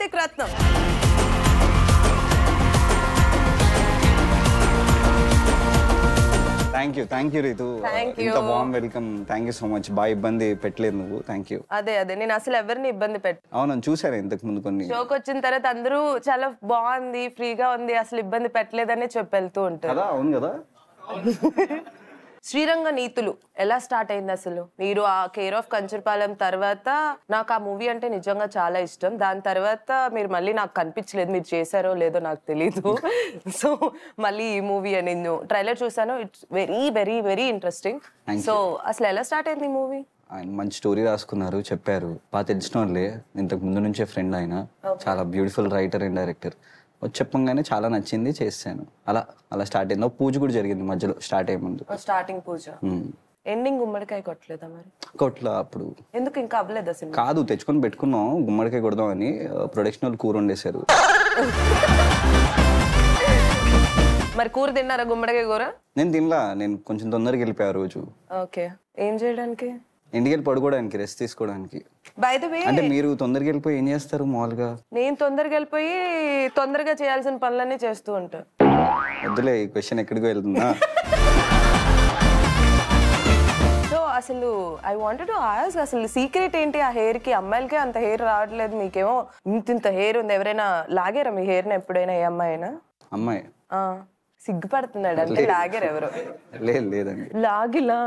Karthik Ratnam. Thank you Ritu. ఇంత warm welcome. Thank you so much. బాగా ఇబ్బంది పెట్టలేదు నువ్వు. Thank you. అదే నేను అసలు ఎవరిని ఇబ్బంది అవును, చూసాను ఇంతకు ముందు కొన్ని షోకి వచ్చిన తర్వాత అందరూ చాలా బాగుంది, ఫ్రీగా ఉంది, అసలు ఇబ్బంది పెట్టలేదని చెప్పి వెళ్తూ ఉంటారు. అవును కదా. శ్రీరంగ నీతులు ఎలా స్టార్ట్ అయింది అసలు? మీరు ఆ కేర్ ఆఫ్ కంచర్పాలెం తర్వాత నాకు ఆ మూవీ అంటే నిజంగా చాలా ఇష్టం. దాని తర్వాత మీరు మళ్ళీ నాకు కనిపించలేదు, మీరు చేశారో లేదో నాకు తెలీదు. సో మళ్ళీ ఈ మూవీ నేను ట్రైలర్ చూసాను. It's very very very interesting. So అసలు ఎలా స్టార్ట్ అయింది ఈ మూవీ? ఆయన మంచి స్టోరీ రాసుకున్నారు, చెప్పారు. బాగా తెలిసిన వాళ్ళే, ఇంతకు ముందు నుంచే ఫ్రెండ్. ఆయన చాలా బ్యూటిఫుల్ రైటర్ అండ్ డైరెక్టర్. చెప్పంగానే చాలా నచ్చింది, చేశాను. అలా స్టార్ట్ అయింది. పూజ కూడా జరిగింది మధ్యలో, స్టార్ట్ అయ్యే ముందు. స్టార్టింగ్ పూజ, ఎండింగ్ గుమ్మడికాయ కొట్టలేదా మరి? కొట్లా అప్పుడు. ఎందుకు ఇంకా అవ్వలేదు అసలు? కాదు, తెచ్చుకొని పెట్టుకున్నాం గుమ్మడికాయ కొడదామని. ప్రొడక్షన్ వాళ్ళు కూర వండేశారు. మరి కూర తిన్నారా? గుమ్మడికాయ కూర నేను తినలా. నేను కొంచెం తొందరగా వెళ్ళిపోయా రోజు. ఓకే. ఏం చేయడానికి? ఇంటికి వెళ్ళి పడుకోవడానికి, రెస్ట్ తీసుకోవడానికి. బై ద వే, అంటే మీరు తొందరగా వెళ్ళిపోయి ఏం చేస్తారు మామూలుగా? నేను తొందరగా వెళ్ళిపోయి తొందరగా చేయాల్సిన పనులన్నీ చేస్తూ ఉంటా. వద్దులే, ఈ క్వశ్చన్ ఎక్కడికి వెళ్తుందా? సో అసలు ఐ వాంటెడ్ టు ఆస్క్, అసలు సీక్రెట్ ఏంటి ఆ హెయిర్ కి? అమ్మాయిలకే అంత హెయిర్ రావట్లేదు, మీకేమో ఇంత హెయిర్ ఉంది. ఎవరైనా లాగారా మీ హెయిర్ ని ఎప్పుడైనా? ఏ అమ్మాయినా? అమ్మాయి సిగ్గుపడుతున్నాడు అంటే లాగారు ఎవరు? లేదండి. లాగిలా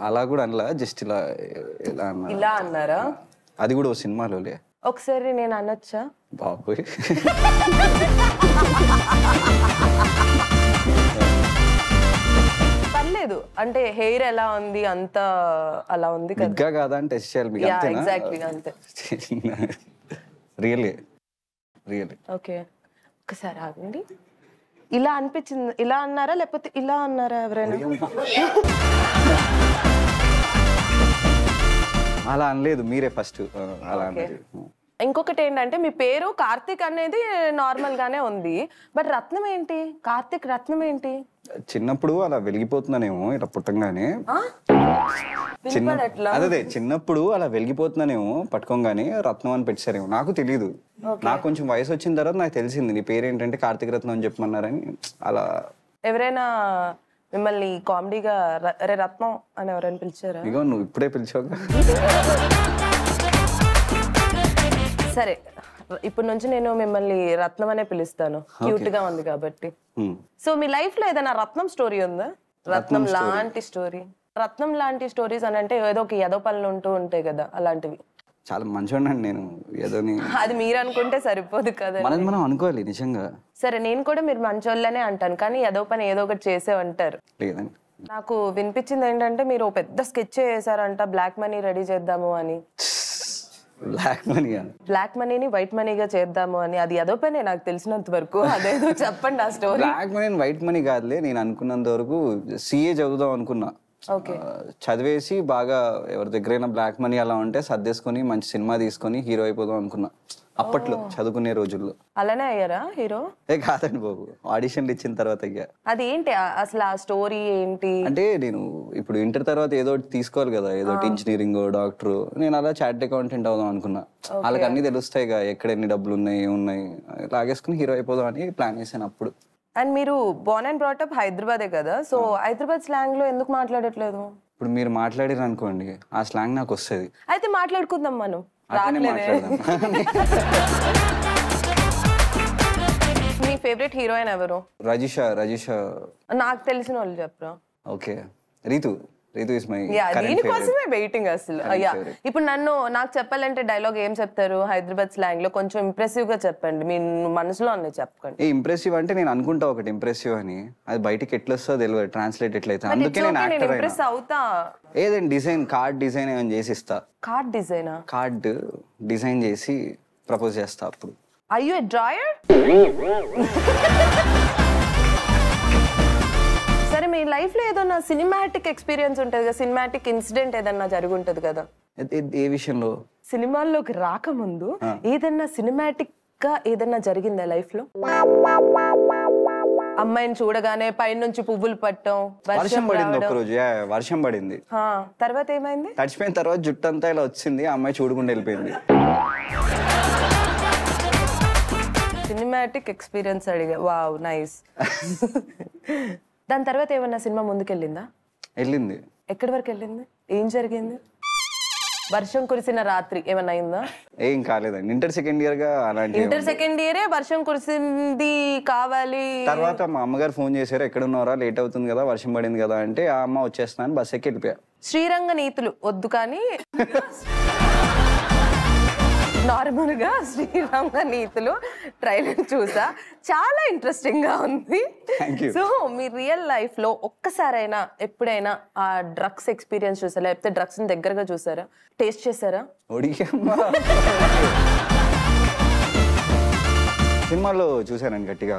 అలా కూడా అనలా, జస్ట్ ఇలా అన్నారా? అది కూడా ఓ సినిమాలోలే. ఒకసారి నేను అనొచ్చా? బాబోయ్. పర్లేదు అంటే హెయిర్ ఎలా ఉంది? అంత అలా ఉంది కదా కాదా అని టెస్ట్ చేయాలి మీకు. ఎగ్జాక్ట్లీ అంతే. రియల్లీ. ఓకే, ఒకసారి ఆగండి. ఇలా అనిపించింది. ఇలా అన్నారా లేకపోతే ఇలా అన్నారా ఎవరైనా? అలా అనలేదు, మీరే ఫస్ట్ అలా అన్నారు. ఇంకొకటి ఏంటంటే మీ పేరు కార్తిక్ అనేది నార్మల్ గానే ఉంది, బట్ రత్నం ఏంటి? కార్తిక్ రత్నం ఏంటి? చిన్నప్పుడు అలా వెలిగిపోతున్నానేమో ఇలా పుట్టంగానే. అదే చిన్నప్పుడు అలా వెలిగిపోతున్నానేమో పట్టుకోగానే రత్నం అని పెట్టారేమో, నాకు తెలీదు. నాకు కొంచెం వయసు వచ్చిన తర్వాత నాకు తెలిసింది నీ పేరు ఏంటంటే కార్తిక్ రత్నం అని చెప్పమన్నారని. అలా ఎవరైనా మిమ్మల్ని కామెడీగా అరే రత్నం అని ఎవరైనా పిలిచారా? ఇగో నువ్వు ఇప్పుడే పిలిచావు. సరే, ఇప్పటి నుంచి నేను మిమ్మల్ని రత్నం అనే పిలుస్తాను, క్యూట్ గా ఉంది కాబట్టి. సో మీ లైఫ్ లో ఏదైనా రత్నం స్టోరీ ఉందా? రత్నం లాంటి స్టోరీ? రత్నం లాంటి స్టోరీస్ అని అంటే ఏదో ఒక ఏదో పనులు ఉంటూ ఉంటాయి కదా, అలాంటివి. చాలా మంచివాడిని నేను. ఏదోని అది మీరు అనుకుంటే సరిపోదు కదా, మనం అనుకోవాలి నిజంగా. సరే, నేను కూడా మీరు మంచోళ్ళనే అంటాను, కానీ ఏదో పని ఏదో ఒకటి చేసే అంటారు. లేదండి, నాకు వినిపించింది ఏంటంటే మీరు పెద్ద స్కెచ్ చేశారంట, బ్లాక్ మనీ రెడీ చేద్దాము అని. బ్లాక్ మనీని వైట్ మనీగా చేద్దాము అని. అది ఏదో పని నాకు తెలిసినంత వరకు. అదేదో చెప్పండి ఆ story. Black money white money కాదులే, నేను అనుకున్నంత వరకు CA చదువుదాం అనుకున్నా. చదివేసి బాగా ఎవరి దగ్గరైనా బ్లాక్ మనీ అలా ఉంటే సర్దేసుకొని మంచి సినిమా తీసుకొని హీరో అయిపోదాం అనుకున్నా అప్పట్లో, చదువుకునే రోజుల్లో. అలానే అయ్యారా హీరో? కాదండి బాబు, ఆడిషన్లు ఇచ్చిన తర్వాత అయ్యా. అది ఏంటి అసలు ఆ స్టోరీ ఏంటి? అంటే నేను ఇప్పుడు ఇంటర్ తర్వాత ఏదో తీసుకోవాలి కదా, ఏదో ఇంజనీరింగ్, డాక్టర్. నేను అలా చార్ట్ అకౌంటెంట్ అవుదాం అనుకున్నా. వాళ్ళకి అన్ని తెలుస్తాయి కదా, ఎక్కడ ఎన్ని డబ్బులు ఉన్నాయి, ఏమున్నాయి, లాగేసుకుని హీరో అయిపోదాం అని ప్లాన్ చేశాను అప్పుడు. అండ్ మీరు బోర్న్ అండ్ బ్రాట్ అప్ హైదరాబాదే కదా, సో హైదరాబాద్ స్లాంగ్ లో ఎందుకు మాట్లాడట్లేదు? ఇప్పుడు మీరు మాట్లాడారు అనుకోండి, ఆ స్లాంగ్ నాకు వస్తుంది. అయితే మాట్లాడుకుందాం మనం. మీ ఫేవరెట్ హీరోయిన్ ఎవరు? రజిషా. నాకు తెలిసిన వాళ్ళు చెప్పరా? Okay, Ritu is my. దీనికోసమే వెయిటింగ్ అసలు. ఇప్పుడు నాకు చెప్పాలంటే డైలాగ్ ఏం చెప్తారు హైదరాబాద్ స్లాంగ్ లో? కొంచెం ఇంప్రెసివ్ గా చెప్పండి, మీ మనసులో అన్నీ చెప్పండి. ఇంప్రెసివ్ అంటే నేను అనుకుంటా ఒకటి ఇంప్రెసివ్ అని, అది బయటికి ఎట్లా వస్తుందో తెలియదు, ట్రాన్స్లేట్ ఎట్లయితే. అందుకే నేను ఇంప్రెస్ అవుతా. ఏదండి డిజైన్, కార్డ్ డిజైన్ ఏమైనా చేసి ఇస్తా. కార్డ్ డిజైనా? కార్డ్ డిజైన్ చేసి ప్రపోజ్ చేస్తా అప్పుడు. Are you a drawer? సరే, మీ లైఫ్ లో ఏదన్నా సినిమాటిక్ ఎక్స్పీరియన్స్ ఉంటుంది కదా, సినిమాటిక్ ఇన్సిడెంట్ ఏదన్నా జరిగి ఉంటది కదా? ఏ విషయంలో? సినిమాల్లోకి రాకముందు ఏదన్నా సినిమాటిక్ గా ఏదన్నా జరిగిందా లైఫ్ లో? అమ్మాయిని చూడగానే పైనుంచి పువ్వులు పట్టడం, వర్షం పడింది ఒక రోజు. వర్షం పడింది, తర్వాత ఏమైంది? తడిచిపోయిన తర్వాత జుట్టు అంతా ఇలా వచ్చింది, ఆ అమ్మాయి చూడకుండా వెళ్ళిపోయింది. సినిమాటిక్ ఎక్స్పీరియన్స్ అడిగా. Wow, nice. దాని తర్వాత ఏమన్నా సినిమా ముందుకెళ్ళిందా? వెళ్ళింది. ఎక్కడి వరకు వెళ్ళింది? ఏం జరిగింది? వర్షం కురిసిన రాత్రి ఏమన్నా అయిందా? ఏం కాలేదండి. ఇంటర్ సెకండ్ ఇయర్ గా అలాంటి. ఇంటర్ సెకండ్ ఇయరే వర్షం కురిసింది కావాలి. తర్వాత మా అమ్మగారు ఫోన్ చేశారు, ఎక్కడ ఉన్నారా, లేట్ అవుతుంది కదా, వర్షం పడింది కదా అంటే, ఆ అమ్మ వచ్చేస్తున్నాను బస్ ఎక్కి వెళ్ళిపోయా. శ్రీరంగ నీతులు వద్దు కానీ నార్మల్ గా శ్రీరంగ నీతులు ట్రైలర్ చూసా, చాలా ఇంట్రెస్టింగ్ గా ఉంది. సో మీ రియల్ లైఫ్ లో ఒక్కసారైనా ఎప్పుడైనా ఆ డ్రగ్స్ ఎక్స్పీరియన్స్ చూసారా, లేకపోతే డ్రగ్స్ ని దగ్గరగా చూసారా, టేస్ట్ చేసారా? సినిమాల్లో చూసానండి గట్టిగా,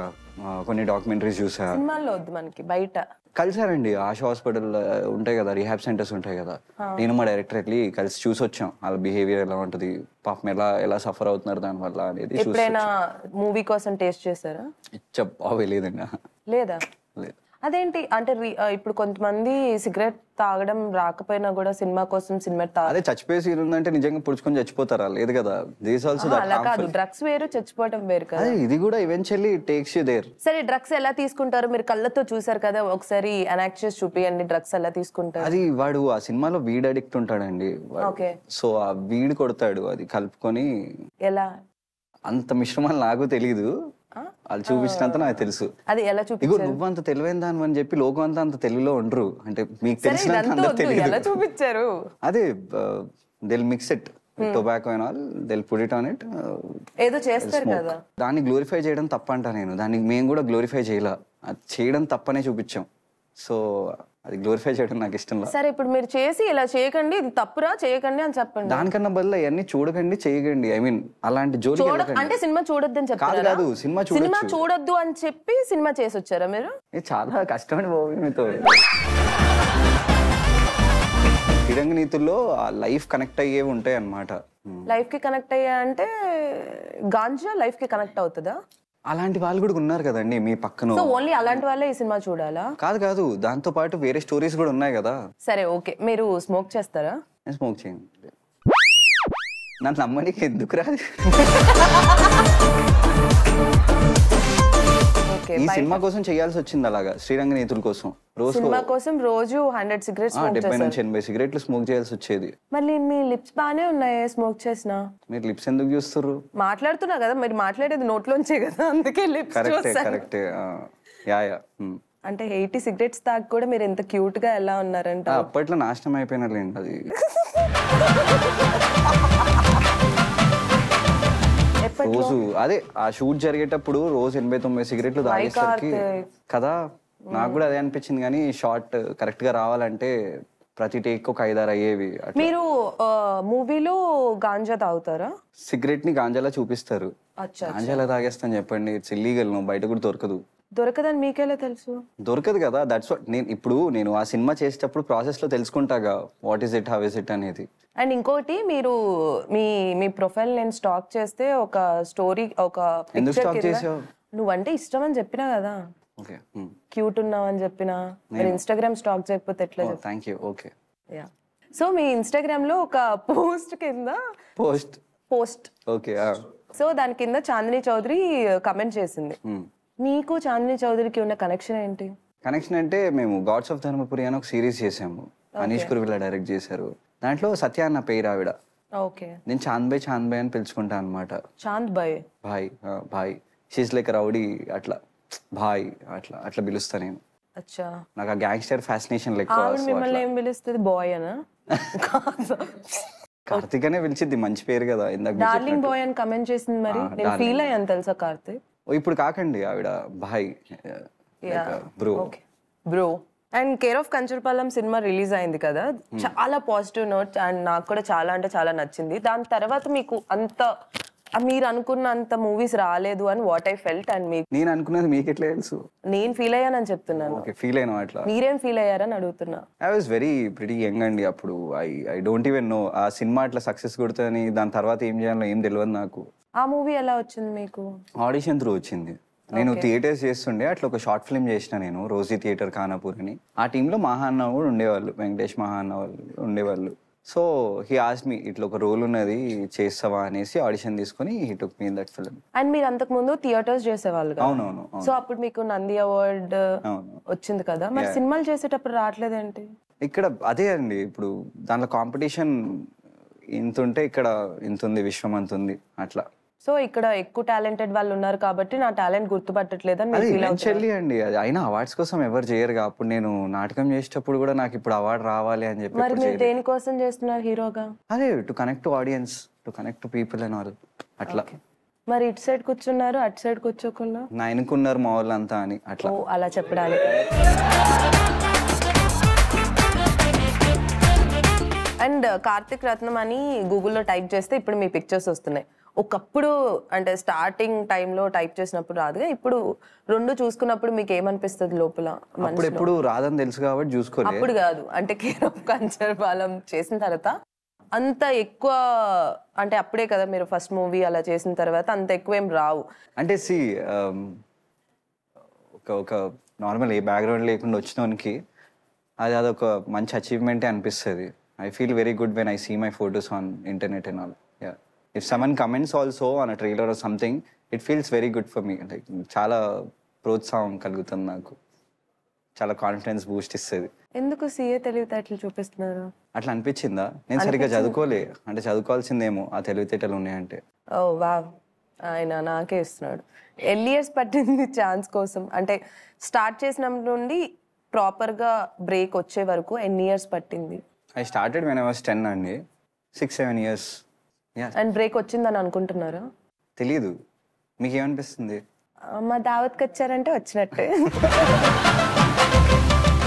కొన్ని డాక్యుమెంటరీస్ చూసా. సినిమాల్లో వద్దు మనకి, బయట కలిసారండి. ఆశ హాస్పిటల్ ఉంటాయి కదా, రీహాబ్ సెంటర్స్ ఉంటాయి కదా, నేను మా డైరెక్టర్ వెళ్ళి కలిసి చూసి వచ్చాం. వాళ్ళ బిహేవియర్ ఎలా ఉంటది, పాపం ఎలా సఫర్ అవుతున్నారు దాని వల్ల అనేది. ఎప్పుడైనా మూవీ కోసం టేస్ట్ చేసారా? లేదండి. లేదా? లేదు. అదేంటి అంటే ఇప్పుడు కొంతమంది సిగరెట్ తాగడం రాకపోయినా కూడా సినిమా కోసం సిగరెట్ అదే చచ్చిపోయే సీన్ ఉందంటే నిజంగా పుడుచుకొని చచ్చిపోతారా? లేదు కదా. అలా కాదు, డ్రగ్స్ వేరు చచ్చిపోవడం వేరు కదా. ఇది కూడా ఈవెన్చువల్లీ టేక్స్ యు దేర్. సరే, డ్రగ్స్ ఎలా తీసుకుంటారు? మీరు కళ్ళతో చూసారు కదా, ఒకసారి ఎనాక్ట్ చేసి చూపియండి డ్రగ్స్ ఎలా తీసుకుంటారు. అది వాడు ఆ సినిమాలో వీడ్ అడిక్ట్ ఉంటాడండి. సో ఆ వీడ్ కొడతాడు, అది కలుపుకొని. ఎలా? అంత మిశ్రమాలు నాకు తెలీదు, వాళ్ళు చూపించినంత నాకు తెలుసు. అది ఎలా చూపించారు? నువ్వు అంత తెలివైన దాని అని చెప్పి లోకం అంతా అంత తెలుగులో ఉండరు అంటే, మీకు తెలిసిన చూపించారు. అదే they'll mix it tobacco and all, they'll put it on it, ఏదో చేస్తారు కదా. దాన్ని గ్లోరిఫై చేయడం తప్పంట నేను. దాన్ని మేము కూడా గ్లోరిఫై చేయలే, అది చేయడం తప్పనే చూపించాం. సో అది గ్లోరిఫై చేయడం నాకు ఇష్టం లేదు. సరే, ఇప్పుడు మీరు చేసి ఇలా చేయకండి, ఇది తప్పురా, చేయకండి అని చెప్పండి. దానికన్నా బదులు అవన్నీ చూడకండి, చేయకండి. ఐ మీన్ అలాంటి జోలి అంటే సినిమా చూడొద్దు అని చెప్పారు కాదు, సినిమా చూడొద్దు అని చెప్పి సినిమా చేసి వచ్చారా మీరు? చాలా కష్టపడి పోయి మీతో. శ్రీరంగ నీతుల్లో లైఫ్ కనెక్ట్ అయ్యేవి ఉంటాయి అన్నమాట. లైఫ్ కి కనెక్ట్ అయ్యా అంటే గాంజా లైఫ్ కి కనెక్ట్ అవుతుందా? అలాంటి వాళ్ళు కూడా ఉన్నారు కదండి మీ పక్కన. సో ఓన్లీ అలాంటి వాళ్ళే ఈ సినిమా చూడాలా? కాదు, దాంతో పాటు వేరే స్టోరీస్ కూడా ఉన్నాయి కదా. సరే, ఓకే. మీరు స్మోక్ చేస్తారా? నేను స్మోక్ చేయను. నన్ను నమ్మడానికి ఎందుకు రాదు. ఈ సినిమా కోసం చేయాల్సి వచ్చింది అలాగా, శ్రీరంగ నీతుల కోసం. సినిమా కోసం రోజు 100 సిగరెట్స్ 70 నుంచి 80 సిగరెట్లు స్మోక్ చేయాల్సి వచ్చేది. మళ్ళీ మీ లిప్స్ బానే ఉన్నాయి స్మోక్ చేసినా. మీరు లిప్స్ ఎందుకు చూస్తారు? మాట్లాడుతున్నా కదా, మీరు మాట్లాడేది నోట్లోంచే కదా, అందుకే లిప్స్. కరెక్టే. యా. అంటే 80 సిగరెట్స్ తాగి కూడా మీరు ఎంత క్యూట్ గా ఎలా ఉన్నారంట. అప్పట్లో నాశనం అయిపోయినలేండి అది. రోజు అదే ఆ షూట్ జరిగేటప్పుడు రోజు 89 సిగరెట్లు తాగేసరికి కదా, నాకు కూడా అదే అనిపించింది. కానీ షార్ట్ కరెక్ట్ గా రావాలంటే ప్రతి టేక్ ఒక 5-6 అయ్యేవి. మీరు మూవీలో గాంజా తాగుతారా? సిగరెట్ ని గాంజాలా చూపిస్తారు. గాంజాలా తాగేస్తాను చెప్పండి, ఇట్స్ ఇల్లీగల్. బయట కూడా దొరకదని మీకెలా తెలుసు? దొరకదు కదా. దట్స్ వాట్ నేను ఆ సినిమా చేసేటప్పుడు ప్రాసెస్ లో తెలుసుకుంటాగా, what is it, how is it అనేది. అండ్ ఇంకోటి, మీరు మీ ప్రొఫైల్ నేను స్టాక్ చేస్తే ఒక స్టోరీ, ఒక నువ్వంటే ఇష్టం అని చెప్పినా కదా, క్యూట్ ఉన్నావు అని చెప్పినా. మీరు ఇన్స్టాగ్రామ్ స్టాక్ చేయకపోతే ఎట్లా? థాంక్యూ. ఓకే. సో మీ ఇన్స్టాగ్రామ్ లో ఒక పోస్ట్ కింద ఓకే. సో దాని కింద చాందిని చౌదరి కమెంట్ చేసింది. నీకు చాందిని చౌదరికి ఉన్న కనెక్షన్ ఏంటి? కనెక్షన్ అంటే, మేము గాడ్స్ ఆఫ్ ధర్మపురి అని ఒక సిరీస్ చేసాము, అనీష్ కురువిలా డైరెక్ట్ చేశారు. దాంట్లో సత్య అన్న పేరు ఆవిడ. నేను చాంద్ బాయ్ అని పిలుచుకుంటా అనమాట. చాంద్ బాయ్ భాయ్ షీస్ లైక్ రౌడీ, అట్లా భాయ్ అట్లా పిలుస్తా నేను. నాకు ఆ గ్యాంగ్స్టర్ ఫ్యాసినేషన్ లెక్క. మిమ్మల్ని ఏం పిలుస్తుంది? బాయ్ అనా? కార్తిక్ అనే పిలిచిద్ది, మంచి పేరు కదా. డార్లింగ్ బాయ్ అని కమెంట్ చేసింది. మరి నేను ఫీల్ అయ్యాను తెలుసా కార్తిక్. ఇప్పుడు కాకండి, ఆవిడ భాయ్ bro. And care of Kancharapalem cinema release అయింది కదా, చాలా పాజిటివ్ నోట్స్, అండ్ నాకు కూడా చాలా అంటే చాలా నచ్చింది. దాని తర్వాత మీకు అంత మీరు అనుకున్నంత మూవీస్ రాలేదు అని వాట్ ఐ ఫెల్ట్. అండ్ నేను అనుకున్నది మీకు ఎట్లా తెలుసు? నేను ఫీల్ అయ్యానని చెప్తున్నాను. ఫీల్ అయినా అట్లా? మీరేం ఫీల్ అయ్యారని అడుగుతున్నా. I was very pretty young అండి అప్పుడు. ఐ డోంట్ ఈవెన్ నో ఆ సినిమా అట్లా సక్సెస్ కొడుతుందని, దాని తర్వాత ఏం చేయాలో ఏం తెలియదు నాకు. ఆ మూవీ ఎలా వచ్చింది మీకు? ఆడిషన్ త్రూ వచ్చింది. నేను థియేటర్స్ చేస్తుండే, అట్లా ఒక షార్ట్ ఫిల్మ్ చేసిన నేను, రోజీ థియేటర్ ఖానాపూర్ అని. ఆ టీంలో మహా అన్న కూడా ఉండేవాళ్ళు, వెంకటేష్ మహా అన్న వాళ్ళు ఉండేవాళ్ళు. సో హీ ఆస్ మీ ఇట్లా ఒక రోల్ ఉన్నది చేస్తావా అనేసి ఆడిషన్ తీసుకొని he took me in that film. And మీరు అంతకు ముందు థియేటర్స్ చేసేవాళ్ళు కదా. అవునవును. సో అప్పుడు మీకు నంది అవార్డ్ వచ్చింది కదా, మరి సినిమాలు చేసేటప్పుడు రావట్లేదేంటి? ఇక్కడ అదే అండి, ఇప్పుడు దాంట్లో కాంపిటీషన్ ఇంత ఉంటే ఇక్కడ ఇంత ఉంది, విశ్వం అంత ఉంది అట్లా. సో ఇక్కడ ఎక్కువ టాలెంటెడ్ వాళ్ళు ఉన్నారు కాబట్టి నా టాలెంట్ గుర్తుపట్టట్లేదని మీరు ఫీల్ అవుతారు అండి. అది అయినా అవార్డ్స్ కోసం ఎవరు చేయరుగా. అప్పుడు నేను నాటకం చేసేటప్పుడు కూడా నాకు ఇప్పుడు అవార్డు రావాలి అని చెప్పి. మరి మీరు దేనికోసం చేస్తున్నారు హీరోగా? అదే to connect to audience, to connect to people and all అట్లా. మరి ఇటు సైడ్ కూర్చున్నారు, అటు సైడ్ కూర్చోకుండా నా ఎన్నుకున్నారు మా వాళ్ళంతా అని అట్లా. అలా చెప్పడానికి. అండ్ కార్తిక్ రత్నం అని గూగుల్లో టైప్ చేస్తే ఇప్పుడు మీ పిక్చర్స్ వస్తున్నాయి. ఒకప్పుడు అంటే స్టార్టింగ్ టైంలో టైప్ చేసినప్పుడు రాదుగా, ఇప్పుడు రెండు చూసుకున్నప్పుడు మీకు ఏమనిపిస్తుంది లోపల? అప్పుడు ఎప్పుడు రాదని తెలుసు కాబట్టి చూసుకోలేదు. అప్పుడు కాదు, అంటే కేర్ ఆఫ్ కంచర్పాలెం చేసిన తర్వాత అంత ఎక్కువ, అంటే అప్పుడే కదా మీరు ఫస్ట్ మూవీ అలా చేసిన తర్వాత అంత ఎక్కువ ఏం రావు. అంటే ఒక నార్మల్ ఏ బ్యాక్గ్రౌండ్ లేకుండా వచ్చినోనికి అదొక మంచి అచీవ్మెంటే అనిపిస్తుంది. I feel very good when I see my photos on internet and all. Yeah. If someone comments also on a trailer or something, it feels very good for me. Like చాలా ప్రోత్సాహం కలుగుతుంది నాకు, చాలా confidence Boost ఇస్తుంది. ఎందుకు CA తెలివితేటలు చూపిస్తున్నారు? అట్లా అనిపించిందా? నేను సరిగ్గా చదువుకోలే, అంటే చదువుకోవాల్సిందేమో ఆ తెలివితేటలు ఉన్నాయంటే. ఓ వావ్, ఆయన నాకే ఇస్తున్నాడు. ఎన్ని ఇయర్స్ పట్టింది ఛాన్స్ కోసం? అంటే స్టార్ట్ చేసినప్పటి నుండి ప్రాపర్గా బ్రేక్ వచ్చే వరకు ఎన్ని ఇయర్స్ పట్టింది? I started when I was 10 అండి, 6-7 years. అండ్ బ్రేక్ వచ్చిందని అనుకుంటున్నారా? తెలీదు, మీకు ఏమనిపిస్తుంది? మా దావత్కి వచ్చారంటే వచ్చినట్టే.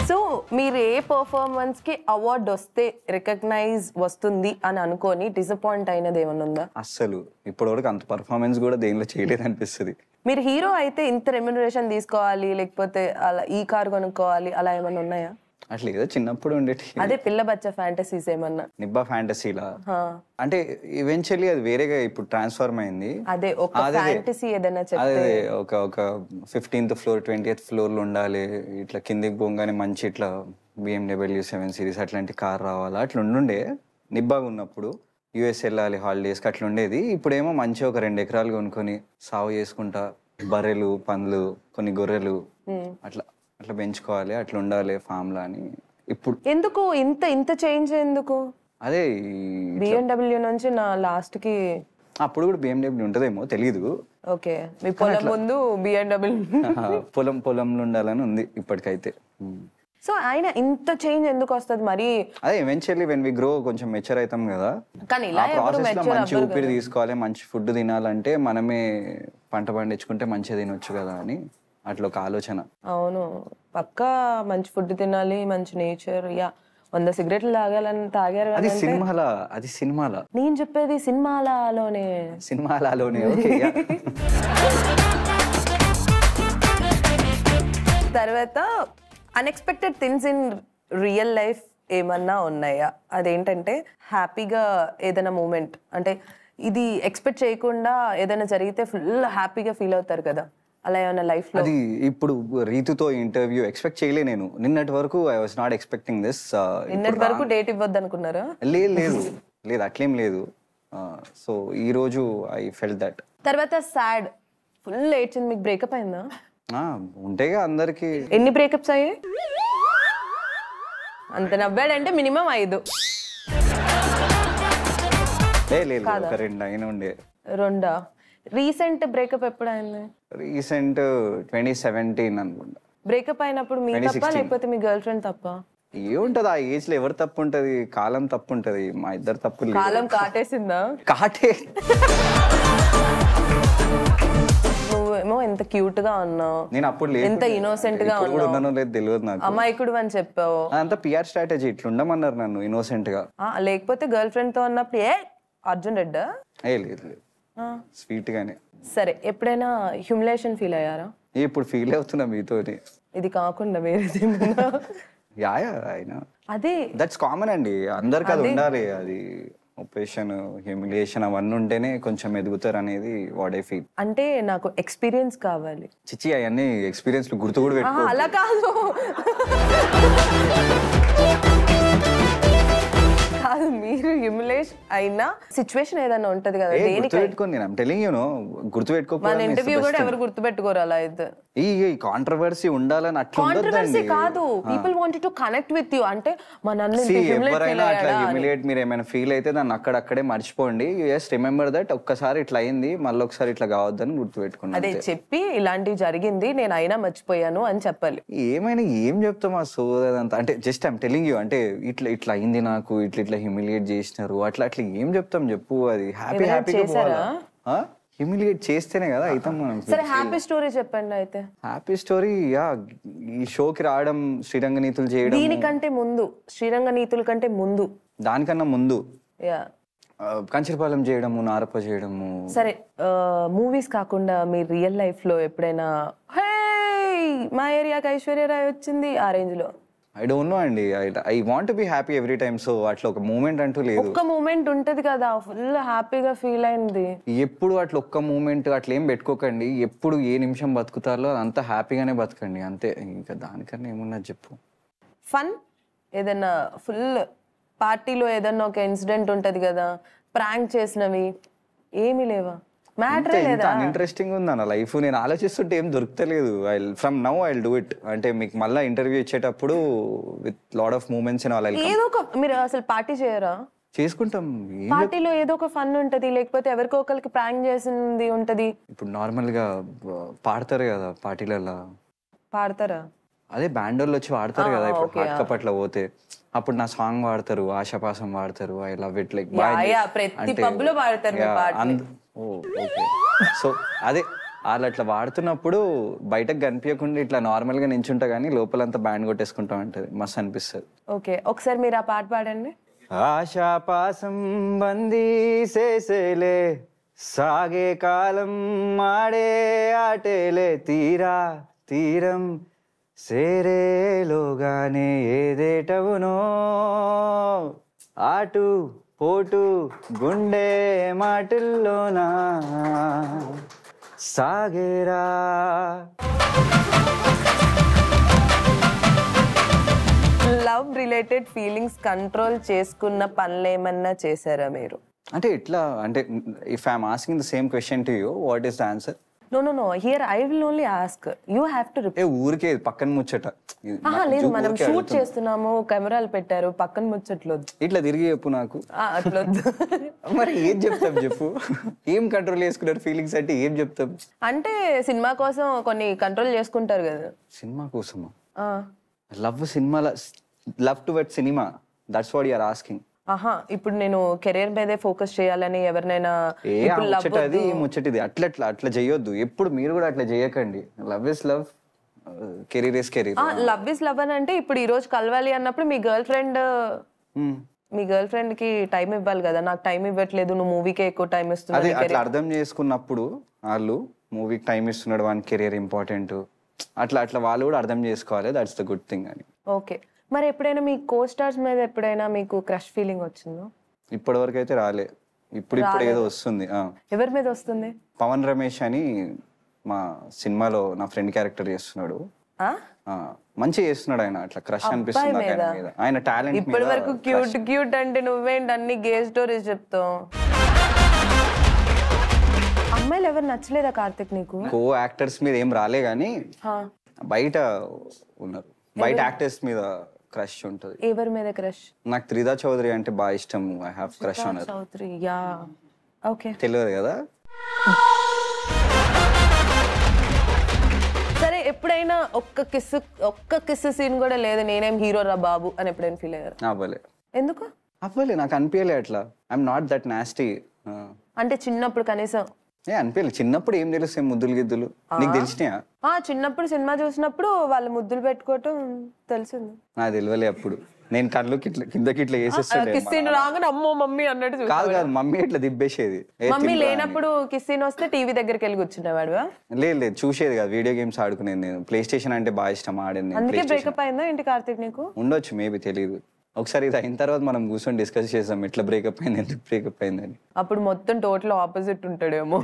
సో మీరు ఏ పర్ఫార్మెన్స్కి అవార్డు వస్తే రికగ్నైజ్ వస్తుంది అని అనుకొని డిసప్పాయింట్ అయినది ఏమన్నా ఉందా? అస్సలు ఇప్పటివరకు అంత పర్ఫార్మెన్స్ కూడా దేనిలో చేయలేదు అనిపిస్తుంది. మీరు హీరో అయితే ఇంత రెమ్యునరేషన్ తీసుకోవాలి, లేకపోతే అలా ఈ కార్ కొనుక్కోవాలి, అలా ఏమన్నా ఉన్నాయా? అట్లా ఏదో చిన్నప్పుడు ఉండేటి. అదే పిల్ల బచ్చ ఫ్యాంటసీస్ ఏమన్నా? నిబ్బా ఫ్యాంటసీలా అంటే ఈవెన్చువల్లీ అది వేరేగా ఇప్పుడు ట్రాన్స్ఫార్మ్ అయింది. అదే ఒక ఫ్యాంటసీ ఏదైనా చెప్తే. అదే ఒక 15th ఫ్లోర్ 20th ఫ్లోర్ లో ఉండాలి, ఇట్లా కిందికి పోగానే మంచి ఇట్లా BMW 7 Series అట్లాంటి కార్ రావాలా, అట్లా ఉండుండే నిబ్బాగా ఉన్నప్పుడు. యూఎస్ వెళ్ళాలి హాలిడేస్కి అట్లా ఉండేది. ఇప్పుడేమో మంచిగా ఒక 2 ఎకరాలు కొనుక్కొని సాగు చేసుకుంటా, బర్రెలు, పండ్లు, కొన్ని గొర్రెలు అట్లా అట్లా పెంచుకోవాలి, అట్లా ఉండాలి ఫామ్ లా అని. ఇప్పుడు ఎందుకు ఇంత చేంజ్? ఎందుకు? అదే BMW నుంచి నా లాస్ట్ కి అప్పుడు కూడా BMW ఉంటదేమో తెలీదు. ఓకే, మీ పొలం ముందు BMW పొలంలో ఉండాలని ఉంది ఇప్పటికైతే. సో ఆయన ఇంత చేంజ్ ఎందుకు వస్తుంది మరి? అదే ఎవెన్చువల్లీ వెన్ వి గ్రో కొంచెం మెచ్యూర్ అవుతాం కదా, కానీ ఇలా మంచి ఊపిరి తీసుకోవాలి, మంచి ఫుడ్ తినాలంటే మనమే పంట పండించుకుంటే మంచిగా తినొచ్చు కదా అని అట్లా ఒక ఆలోచన. అవును, పక్కా మంచి ఫుడ్ తినాలి, మంచి నేచర్. 100 సిగరెట్లు తాగారు. అది సినిమాలా నేను చెప్పేది సినిమాలలోనే. తర్వాత unexpected things in real life ఏమన్నా ఉన్నాయా? అదేంటంటే హ్యాపీగా ఏదైనా మూమెంట్, అంటే ఇది ఎక్స్పెక్ట్ చేయకుండా ఏదైనా జరిగితే ఫుల్ హ్యాపీగా ఫీల్ అవుతారు కదా, అలా ఏమైనా లైఫ్ లో? అది ఇప్పుడు రీతుతో ఇంటర్వ్యూ ఎక్స్పెక్ట్ చేయలే నేను. నిన్నటి వరకు I was not expecting this. నిన్నటి వరకు డేట్ ఇవ్వద్దు అనుకున్నారా? లేదు అట్లేం లేదు. సో ఈ రోజు ఐ ఫెల్ట్ దట్. తర్వాత సాడ్, ఫుల్ ఏడ్చింది. మీకు బ్రేకప్ అయిందా? ఉంటేగా అందరికి. ఎన్ని బ్రేకప్స్ అయ్యాయి? అంత నవ్వాడంటే మినిమం 5. లేదు, ఒక 2 అయినా ఉండే. 2? రీసెంట్ బ్రేకప్ ఎప్పుడు అయింది? రీసెంట్ 2017 అనుకుంటా. బ్రేకప్ అయినప్పుడు మీ తప్ప లేకపోతే మీ గర్ల్ ఫ్రెండ్ తప్ప? ఏముంటది ఆ ఏజ్ లో, ఎవరు తప్పు ఉంటది? కాలం తప్పు ఉంటది, మా ఇద్దరు తప్పు. కాలం కాటేసిందా? నువ్వేమో ఎంత క్యూట్ గా ఉన్నావు, నేను అప్పుడు ఎంత ఇన్నోసెంట్ గా ఉన్నానో లేదు తెలియదు నాకు. అమాయకుడు అని చెప్పావు. అంత PR స్ట్రాటజీ, ఇట్లా ఉండమన్నారు నన్ను ఇన్నోసెంట్ గా. లేకపోతే గర్ల్ ఫ్రెండ్ తో ఉన్నప్పుడు అర్జున్ రెడ్డా? లేదు, స్వీట్ గానే. సరే, ఎప్పుడైనా హ్యూమిలేషన్ ఫీల్ అయ్యారా? ఇప్పుడు ఫీల్ అవుతున్నా మీతోటి. ఇది కాకుండా వేరేది? అయినా అదే దట్స్ కామన్ అండి, అందరికి అది ఉండాలి. అది ఒపరేషన్, హ్యూమిలియేషన్ అవన్నీ ఉంటేనే కొంచెం ఎదుగుతారు అనేది వాట్ ఐ ఫీల్. అంటే నాకు ఎక్స్పీరియన్స్ కావాలి. చిచ్చి అవన్నీ ఎక్స్పీరియన్స్ గుర్తు కూడా పెట్టుకో. అలా కాదు కాదు, మీ అయినా సిచ్యువేషన్ ఏదైనా ఉంటది కదా దేనికి గుర్తుపెట్టుకోండి నేను టెలింగ్ యూనో మన గుర్తుపెట్టుకోకపోవడం ఇంటర్వ్యూ కూడా ఎవరు గుర్తుపెట్టుకోరు అలా అయితే ఈ కాంట్రవర్సీ ఉండాలని అట్లా కాంట్రవర్సీ ఉండదండి. కాదు people wanted to connect with you అంటే మనల్ని ఎవరైనా అట్లా హ్యూమిలియేట్ మీరు ఏమైనా ఫీల్ అయితే దాన్ని అక్కడక్కడే మర్చిపోండి. జస్ట్ రిమెంబర్ దట్ ఒక్కసారి ఇట్లా అయింది మళ్ళీ ఒకసారి ఇట్లా కావద్దని గుర్తుపెట్టుకోండి. అదే చెప్పి ఇలాంటివి జరిగింది నేను అయినా మర్చిపోయాను అని చెప్పాలి. ఏమైనా ఏం చెప్తాం ఆ సోదంతా అంటే జస్ట్ ఐమ్ టెలింగ్ యూ అంటే ఇట్లా ఇట్లా అయింది నాకు ఇట్లా హ్యూమిలియేట్ చేసినారు అట్లా అట్లా ఏం చెప్తాం చెప్పు. అది హ్యాపీ హ్యాపీగా పోవాలా? హ్యూమిలియేట్ చేస్తేనే కదా అయితాం మనం. సరే హ్యాపీ స్టోరీ చెప్పండి అయితే. హ్యాపీ స్టోరీ యా ఈ షోకి రావడం శ్రీరంగ నీతులు చేయడం దీనికంటే ముందు శ్రీరంగ నీతుల కంటే ముందు దానికన్నా ముందు యా కంచరపాలెం చేయడము నారప్ప చేయడము. సరే మూవీస్ కాకుండా మీ రియల్ లైఫ్ లో ఎప్పుడైనా హే మా ఏరియాకి ఐశ్వర్య రాయ్ వచ్చింది ఆ రేంజ్ లో? ఐ డోంట్ నో అండి. I want to be happy every time. So అట్లా ఒక మూమెంట్ అంటూ లేదు. ఒక్క మూమెంట్ ఉంటది కదా ఫుల్ హ్యాపీగా ఫీల్ అయింది. ఎప్పుడు అట్లా ఒక్క మూమెంట్ అట్లా ఏం పెట్టుకోకండి. ఎప్పుడు ఏ నిమిషం బతుకుతారో అంత హ్యాపీగానే బతకండి అంతే. ఇంకా దానికన్నా ఏమున్నది చెప్పు. ఫన్ ఏదైనా ఫుల్ పార్టీలో ఏదన్నా ఒక ఇన్సిడెంట్ ఉంటది కదా ప్రాంక్ చేసినవి ఏమీ లేవా? మ్యాటర్ లేదా? ఇంట్రెస్టింగ్ ఉంది అన్న లైఫ్. నేను ఆలోచిస్తుంటే ఏం దొరుకుతలేదు. From now I do it. అంటే మీకు మళ్ళీ ఇంటర్వ్యూ ఇచ్చేటప్పుడు విత్ లాట్ ఆఫ్ మూమెంట్స్ ఏదో ఒక మీరు అసలు పార్టీ చేయరా? చేసుకుంటాం. పార్టీలో ఏదో ఒక ఫన్ ఉంటది లేకపోతే ఎవరికో ఒకరికి ప్రాంక్ చేసింది ఉంటది. ఇప్పుడు నార్మల్ గా పాడతారు కదా పార్టీలలో. పాడతారా? అదే బ్యాండ్ వాళ్ళు వచ్చి వాడతారు కదా ఇప్పుడు హాట్ కప్పట్లో పోతే అప్పుడు నా సాంగ్ వాడతారు ఆశాపాసం వాడతారు ఐ లవ్ ఇట్ లైక్ ప్రతి పబ్ లో పాడతారు మీ పాట. ఓకే సో అదే వాళ్ళు అట్లా వాడుతున్నప్పుడు బయటకు కనిపించకుండా ఇట్లా నార్మల్ గా నించుంటా గానీ లోపలంతా బ్యాండ్ కొట్టేసుకుంటా ఉంటది మస్తు అనిపిస్తుంది. ఓకే ఒకసారి మీరు ఆ పాట పాడండి. ఆశాపాసం బందీ చేసేలే సాగే కాలం ఆడే ఆటేలే తీరా తీరం సేరేలోగానే ఏదేటవునో ఆటు పోటు గుండె మాటల్లోనా సాగేరా. లవ్ రిలేటెడ్ ఫీలింగ్స్ కంట్రోల్ చేసుకున్న పనులేమన్నా చేశారా మీరు? అంటే ఎట్లా అంటే if I'm asking the same question to you what is the answer? No. Here I will only ask. You have to repeat. ఊరికే పక్కన ముచ్చట లేదు మనం షూట్ చేస్తున్నాము కెమెరాలు పెట్టారు పక్కన ముచ్చట్లొద్దు. ఇట్లా తిరిగి చెప్పు నాకు. అట్లొద్దు. మరి ఏం చెప్తాం చెప్పు. ఏం కంట్రోల్ చేసుకున్నారు ఫీలింగ్స్ అంటే ఏం చెప్తాం? అంటే సినిమా కోసం కొన్ని కంట్రోల్ చేసుకుంటారు కదా. సినిమా కోసమా? లవ్ సినిమాల love towards cinema that's what you are asking. ఇప్పుడు నేను కెరీర్ మీదే ఫోకస్ చేయాలని ఎవరినైనా ముచ్చటిది అట్లా అట్లా అట్లా చేయొద్దు. ఎప్పుడు మీరు కూడా అట్లా చేయకండి. Love is love career is career. Love is love అని అంటే ఇప్పుడు ఈ రోజు కలవాలి అన్నప్పుడు మీ గర్ల్ ఫ్రెండ్ కి టైం ఇవ్వాలి కదా. నాకు టైం ఇవ్వట్లేదు నువ్వు మూవీకే ఎక్కువ టైం ఇస్తున్నావు. అట్లా అర్థం చేసుకున్నప్పుడు వాళ్ళు మూవీకి టైం ఇస్తున్నాడు వాని కెరీర్ ఇంపార్టెంట్ అట్లా అట్లా వాళ్ళు కూడా అర్థం చేసుకోవాలి. దట్స్ ద గుడ్ థింగ్ అని. ఓకే మరి ఎప్పుడైనా మీ కో స్టార్స్ మీద ఎప్పుడైనా మీకు క్రష్ ఫీలింగ్ వచ్చిందో? ఇప్పటి వరకు అయితే రాలే. ఇప్పుడు ఏదో వస్తుంది. ఎవరి మీద వస్తుంది? పవన్ రమేష్ అని మా సినిమాలో నా ఫ్రెండ్ క్యారెక్టర్ చేస్తున్నాడు. మంచిగా చేస్తున్నాడు ఆయన. అట్లా క్రష్ అనిపిస్తుంది ఆయన టాలెంట్. ఇప్పటి వరకు క్యూట్ అంటే నువ్వేంటి అన్ని గే స్టోరీస్ చెప్తావు. అమ్మాయిలు ఎవరు నచ్చలేదా కార్తిక్ నీకు? కో యాక్టర్స్ మీద ఏం రాలే గానీ బయట ఉన్నారు. బయట యాక్టర్స్ మీద క్రష్ ఉంటది. ఎవరి మీద క్రష్? నాకు త్రిదా చౌదరి అంటే బాగా ఇష్టం. I have crush on her. Chaudhary yeah okay తెలియదు కదా. సరే ఎప్పుడైనా ఒక్క కిస్ సీన్ కూడా లేదు నేనేం హీరో రా బాబు అని ఎప్పుడైనా ఫీల్ అయ్యారు? అవ్వలే. ఎందుకు అవ్వలే? నాకు అనిపించలే అట్లా. I'm not that nasty. అంటే చిన్నప్పుడు కనీసం అనిపించలే. చిన్నప్పుడు ఏం తెలుస్తాయి ముద్దులు గిద్దులు నీకు తెలిసినాయా? చిన్నప్పుడు సినిమా చూసినప్పుడు వాళ్ళు ముద్దులు పెట్టుకోవటం తెలిసింది. నాకు తెలియలే అప్పుడు. నేను కళ్ళు కిందకి ఇట్లా వేసేస్తుండే. కిస్సీన్ రాగానే అమ్మో మమ్మీ అన్నట్టు. కాదు మమ్మీ ఇట్లా దిబ్బేసేది. మమ్మీ లేనప్పుడు కిస్సీన్ వస్తే టీవీ దగ్గరికి వెళ్ళి కూర్చునేవాడు? లేదు చూసేది కాదు. వీడియో గేమ్స్ ఆడుకునేది నేను. ప్లే స్టేషన్ అంటే బాగా ఇష్టం ఆడేది. అందుకే బ్రేకప్ అయిందా ఏంటి కార్తిక్ నీకు? ఉండొచ్చు మేబీ తెలియదు. ఒకసారి ఇది అయిన తర్వాత మనం కూర్చొని డిస్కస్ చేసాం ఎట్లా బ్రేకప్ అయింది ఎందుకు బ్రేకప్ అయిందని. అప్పుడు మొత్తం టోటల్ ఆపోజిట్ ఉంటాడేమో.